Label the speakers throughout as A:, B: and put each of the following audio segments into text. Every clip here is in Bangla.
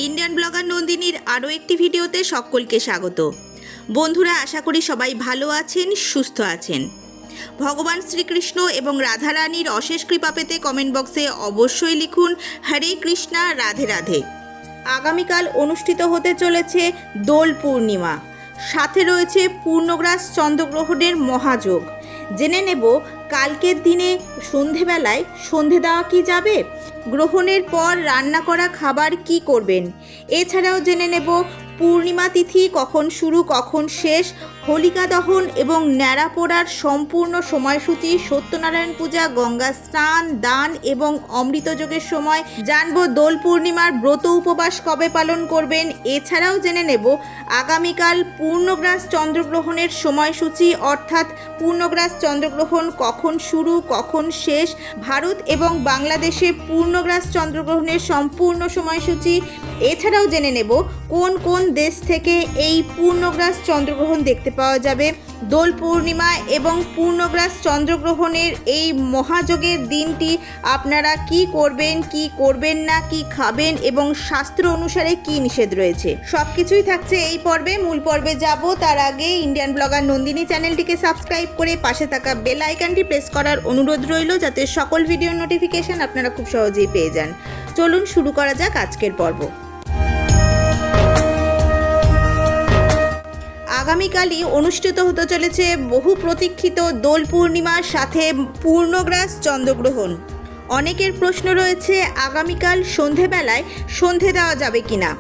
A: ইন্ডিয়ান ব্লগার নন্দিনীর আরও একটি ভিডিওতে সকলকে স্বাগত। বন্ধুরা, আশা করি সবাই ভালো আছেন, সুস্থ আছেন। ভগবান শ্রীকৃষ্ণ এবং রাধারানীর অশেষ কৃপা পেতে কমেন্ট বক্সে অবশ্যই লিখুন হরে কৃষ্ণা, রাধে রাধে। আগামীকাল অনুষ্ঠিত হতে চলেছে দোল পূর্ণিমা, সাথে রয়েছে পূর্ণগ্রাস চন্দ্রগ্রহণের মহাযোগ। জেনে নেব কালকের দিনে সন্ধেবেলায় সন্ধে দেওয়া কি যাবে, গ্রহণের পর রান্না করা খাবার কি করবেন। এছাড়াও জেনে নেব পূর্ণিমা তিথি কখন শুরু কখন শেষ, হোলিকা দহন এবং ন্যাড়া পোড়ার সম্পূর্ণ সময়সূচি, সত্যনারায়ণ পূজা, গঙ্গা স্নান, দান এবং অমৃতযোগের সময়। জানবো দোল পূর্ণিমার ব্রত উপবাস কবে পালন করবেন। এছাড়াও জেনে নেব আগামীকাল পূর্ণগ্রাস চন্দ্রগ্রহণের সময়সূচি, অর্থাৎ পূর্ণগ্রাস চন্দ্রগ্রহণ কখন শুরু কখন শেষ, ভারত এবং বাংলাদেশে পূর্ণগ্রাস চন্দ্রগ্রহণের সম্পূর্ণ সময়সূচি। এছাড়াও জেনে নেব কোন কোন দেশ থেকে এই পূর্ণগ্রাস চন্দ্রগ্রহণ দেখতে পাওয়া যাবে। দোল পূর্ণিমা এবং পূর্ণগ্রাস চন্দ্রগ্রহণের এই মহাযোগের দিনটি আপনারা কি করবেন কি করবেন না, কি খাবেন এবং শাস্ত্র অনুসারে কি নিষেধ রয়েছে, সব কিছুই থাকছে এই পর্বে। মূল পর্বে যাব তার আগে ইন্ডিয়ান ব্লগার নন্দিনী চ্যানেলটিকে সাবস্ক্রাইব করে পাশে থাকা বেল আইকনটি প্রেস করার অনুরোধ রইল, যাতে সকল ভিডিওর নোটিফিকেশন আপনারা খুব সহজেই পেয়ে যান। চলুন শুরু করা যাক আজকের পর্ব। আগামীকালই অনুষ্ঠিত হতে চলেছে বহু প্রতীক্ষিত দোল পূর্ণিমার সাথে পূর্ণগ্রাস চন্দ্রগ্রহণ। অনেকের প্রশ্ন রয়েছে আগামীকাল সন্ধেবেলায় সন্ধে দেওয়া যাবে কিনা,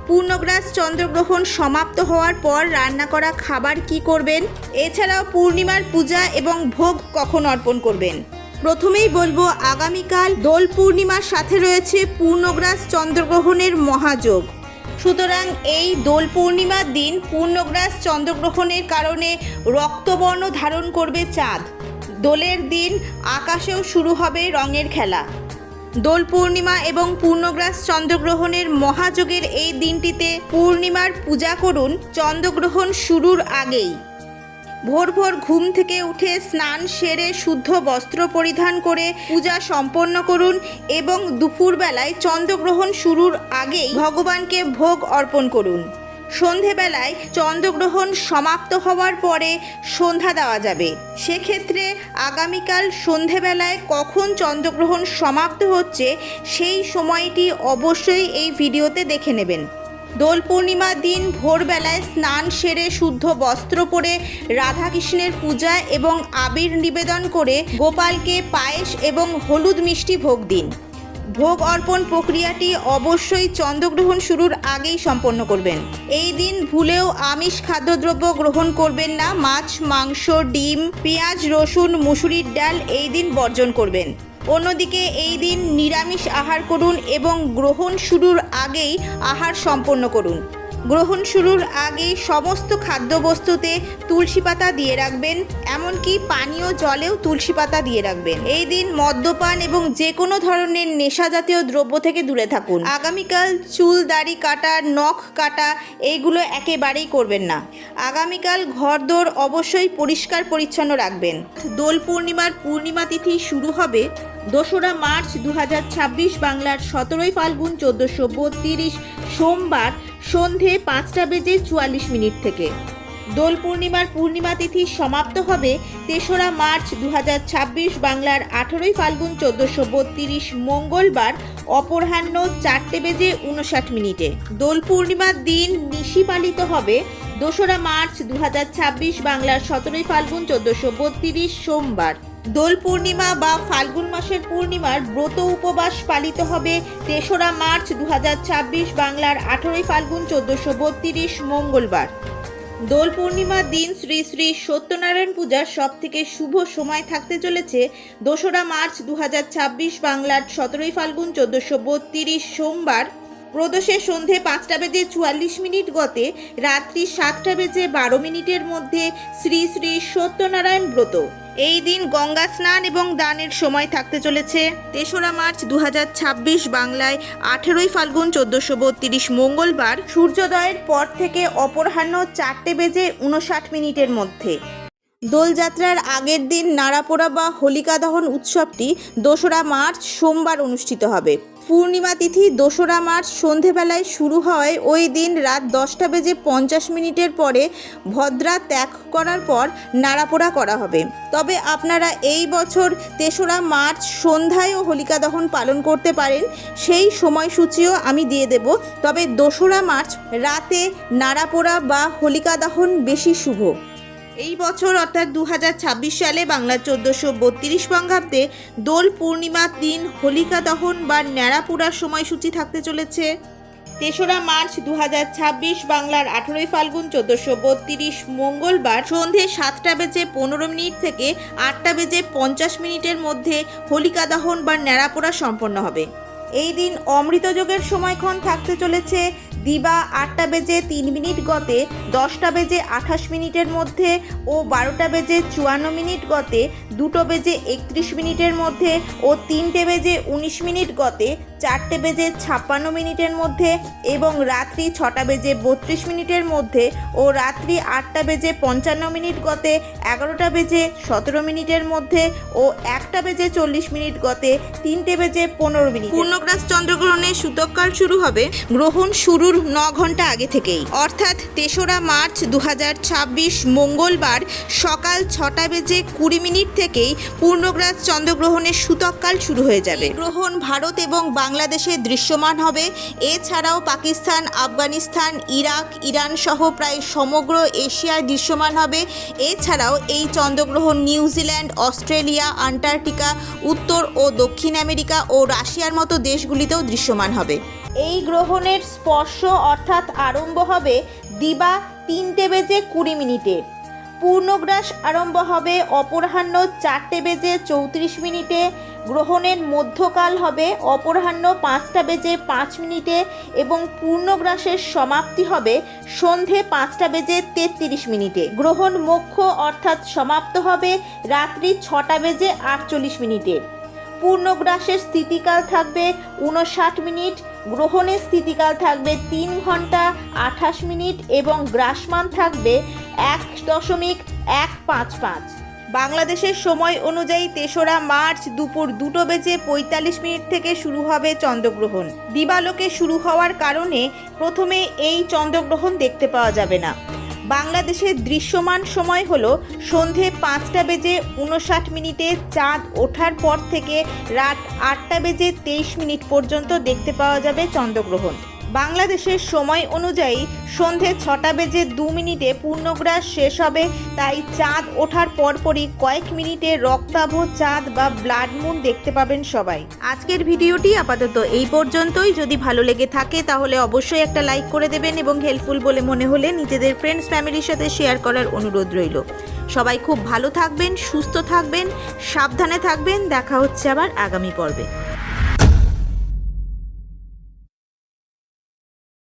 A: পূর্ণগ্রাস চন্দ্রগ্রহণ সমাপ্ত হওয়ার পর রান্না করা খাবার কি করবেন, এছাড়াও পূর্ণিমার পূজা এবং ভোগ কখন অর্পণ করবেন। প্রথমেই বলবো আগামীকাল দোল পূর্ণিমার সাথে রয়েছে পূর্ণগ্রাস চন্দ্রগ্রহণের মহাযোগ। সুতরাং এই দোল পূর্ণিমার দিন পূর্ণগ্রাস চন্দ্রগ্রহণের কারণে রক্তবর্ণ ধারণ করবে চাঁদ। দোলের দিন আকাশেও শুরু হবে রঙের খেলা। দোল পূর্ণিমা এবং পূর্ণগ্রাস চন্দ্রগ্রহণের মহাযোগের এই দিনটিতে পূর্ণিমার পূজা করুন চন্দ্রগ্রহণ শুরুর আগেই। ভোর ভোর ঘুম থেকে উঠে স্নান সেরে শুদ্ধ বস্ত্র পরিধান করে পূজা সম্পন্ন করুন এবং দুপুরবেলায় চন্দ্রগ্রহণ শুরুর আগেই ভগবানকে ভোগ অর্পণ করুন। সন্ধেবেলায় চন্দ্রগ্রহণ সমাপ্ত হওয়ার পরে সন্ধ্যা দেওয়া যাবে। সেক্ষেত্রে আগামীকাল সন্ধেবেলায় কখন চন্দ্রগ্রহণ সমাপ্ত হচ্ছে সেই সময়টি অবশ্যই এই ভিডিওতে দেখে নেবেন। দোল পূর্ণিমার দিন ভোরবেলায় স্নান সেরে শুদ্ধ বস্ত্র পরে রাধাকৃষ্ণের পূজা এবং আবির নিবেদন করে গোপালকে পায়েস এবং হলুদ মিষ্টি ভোগ দিন। ভোগ অর্পণ প্রক্রিয়াটি অবশ্যই চন্দ্রগ্রহণ শুরুর আগেই সম্পন্ন করবেন। এই দিন ভুলেও আমিষ খাদ্যদ্রব্য গ্রহণ করবেন না। মাছ, মাংস, ডিম, পেঁয়াজ, রসুন, মুসুরির ডাল এই দিন বর্জন করবেন। অন্যদিকে এই দিন নিরামিষ আহার করুন এবং গ্রহণ শুরুর আগেই আহার সম্পন্ন করুন। গ্রহণ শুরুর আগেই সমস্ত খাদ্যবস্তুতে তুলসী পাতা দিয়ে রাখবেন, এমনকি পানীয় জলেও তুলসী পাতা দিয়ে রাখবেন। এই দিন মদ্যপান এবং যে কোনো ধরনের নেশা জাতীয় দ্রব্য থেকে দূরে থাকুন। আগামীকাল চুল দাড়ি কাটা, নখ কাটা এইগুলো একেবারেই করবেন না। আগামীকাল ঘরদোর অবশ্যই পরিষ্কার পরিচ্ছন্ন রাখবেন। দোল পূর্ণিমার পূর্ণিমা তিথি শুরু হবে 2রা মার্চ 2026 বাংলার 17ই ফাল্গুন 1432 সোমবার সন্ধে 5:44 থেকে। দোল পূর্ণিমার পূর্ণিমা তিথি সমাপ্ত হবে 3রা মার্চ 2026 বাংলার 18ই ফাল্গুন 1432 মঙ্গলবার অপরাহ্ন 4:59। দোল পূর্ণিমার দিন নিশি পালিত হবে 2রা মার্চ 2026 বাংলার 17ই ফাল্গুন 1432 সোমবার। দোল পূর্ণিমা বা ফাল্গুন মাসের পূর্ণিমার ব্রত উপবাস পালিত হবে 3রা মার্চ 2026 বাংলার 18ই ফাল্গুন 1432 মঙ্গলবার। দোল পূর্ণিমার দিন শ্রী শ্রী সত্যনারায়ণ পূজার সবথেকে শুভ সময় থাকতে চলেছে 2রা মার্চ 2026 বাংলার 17ই ফাল্গুন 1432 সোমবার প্রদোষে সন্ধে 5:44 গতে রাত্রি 7:12 মধ্যে শ্রী শ্রী সত্যনারায়ণ ব্রত। এই দিন গঙ্গা স্নান এবং দানের সময় থাকতে চলেছে 3রা মার্চ 2026 বাংলায় 18ই ফাল্গুন 1432 মঙ্গলবার সূর্যোদয়ের পর থেকে অপরাহ্ন 4:59 মধ্যে। দোলযাত্রার আগের দিন নাড়াপোড়া বা হোলিকা দহন উৎসবটি 2রা মার্চ সোমবার অনুষ্ঠিত হবে। পূর্ণিমা তিথি 2রা মার্চ সন্ধেবেলায় শুরু হয়। ওই দিন রাত 10:50 পরে ভদ্রা ত্যাগ করার পর নাড়াপোড়া করা হবে। তবে আপনারা এই বছর 3রা মার্চ সন্ধ্যায়ও হোলিকা দহন পালন করতে পারেন, সেই সময়সূচিও আমি দিয়ে দেব। তবে 2রা মার্চ রাতে নাড়াপোড়া বা হোলিকা দহন বেশি শুভ। এই বছর অর্থাৎ 2026 সালে বাংলার 1432 বঙ্গাব্দে দোল পূর্ণিমার দিন হোলিকা দহন বা ন্যাড়াপোড়ার সময়সূচি থাকতে চলেছে। 3রা মার্চ 2026 বাংলার 18ই ফাল্গুন 1432 মঙ্গলবার সন্ধে 7:15 থেকে 8:50 মধ্যে হোলিকা দহন বা ন্যাড়াপোড়া সম্পন্ন হবে। এই দিন অমৃতযোগের সময়ক্ষণ থাকতে চলেছে দিবা 8:03 গতে 10:28 মধ্যে ও 12:54 গতে 2:31 মধ্যে ও 3:19 গতে 4:56 মধ্যে এবং রাত্রি 6:32 মধ্যে ও রাত্রি 8:55 গতে 11:17 মধ্যে ও 1:40 গতে 3:15। পূর্ণগ্রাস চন্দ্রগ্রহণের সূতককাল শুরু হবে গ্রহণ শুরুর 9 ঘন্টা আগে থেকেই, অর্থাৎ 3রা মার্চ 2026 মঙ্গলবার সকাল 6:20 থেকেই পূর্ণগ্রাস চন্দ্রগ্রহণের সূতককাল শুরু হয়ে যাবে। গ্রহণ ভারত এবং বাংলাদেশে দৃশ্যমান হবে। এছাড়াও পাকিস্তান, আফগানিস্তান, ইরাক, ইরান সহ প্রায় সমগ্র এশিয়ায় দৃশ্যমান হবে। এছাড়াও এই চন্দ্রগ্রহণ নিউজিল্যান্ড, অস্ট্রেলিয়া, আন্টার্কটিকা, উত্তর ও দক্ষিণ আমেরিকা ও রাশিয়ার মতো দেশগুলিতেও দৃশ্যমান হবে। এই গ্রহণের স্পর্শ অর্থাৎ আরম্ভ হবে দিবা 3:20 পূর্ণগ্রাস আরম্ভ হবে অপরাহ্ন 4:34। গ্রহণের মধ্যকাল হবে অপরাহ্ন 5:05 এবং পূর্ণগ্রাসের সমাপ্তি হবে সন্ধে 5:33। গ্রহণ মোক্ষ অর্থাৎ সমাপ্ত হবে রাত্রি 6:48। পূর্ণগ্রাসের স্থিতিকাল থাকবে 59 মিনিট, গ্রহণের স্থিতিকাল থাকবে 3 ঘন্টা 28 মিনিট এবং গ্রাসমান থাকবে 1.155। বাংলাদেশের সময় অনুযায়ী 3রা মার্চ দুপুর 2:45 থেকে শুরু হবে চন্দ্রগ্রহণ। দিবালোকে শুরু হওয়ার কারণে প্রথমে এই চন্দ্রগ্রহণ দেখতে পাওয়া যাবে না। বাংলাদেশের দৃশ্যমান সময় হলো সন্ধে 5:59 চাঁদ ওঠার পর থেকে রাত 8:23 পর্যন্ত দেখতে পাওয়া যাবে চন্দ্রগ্রহণ। বাংলাদেশের সময় অনুযায়ী সন্ধে 6:02 পূর্ণগ্রাস শেষ হবে, তাই চাঁদ ওঠার পরপরই কয়েক মিনিটে রক্তাভ চাঁদ বা ব্লাড মুন দেখতে পাবেন সবাই। আজকের ভিডিওটি আপাতত এই পর্যন্তই। যদি ভালো লেগে থাকে তাহলে অবশ্যই একটা লাইক করে দেবেন এবং হেল্পফুল বলে মনে হলে নিজেদের ফ্রেন্ডস ফ্যামিলির সাথে শেয়ার করার অনুরোধ রইল। সবাই খুব ভালো থাকবেন, সুস্থ থাকবেন, সাবধানে থাকবেন। দেখা হচ্ছে আবার আগামী পর্বে।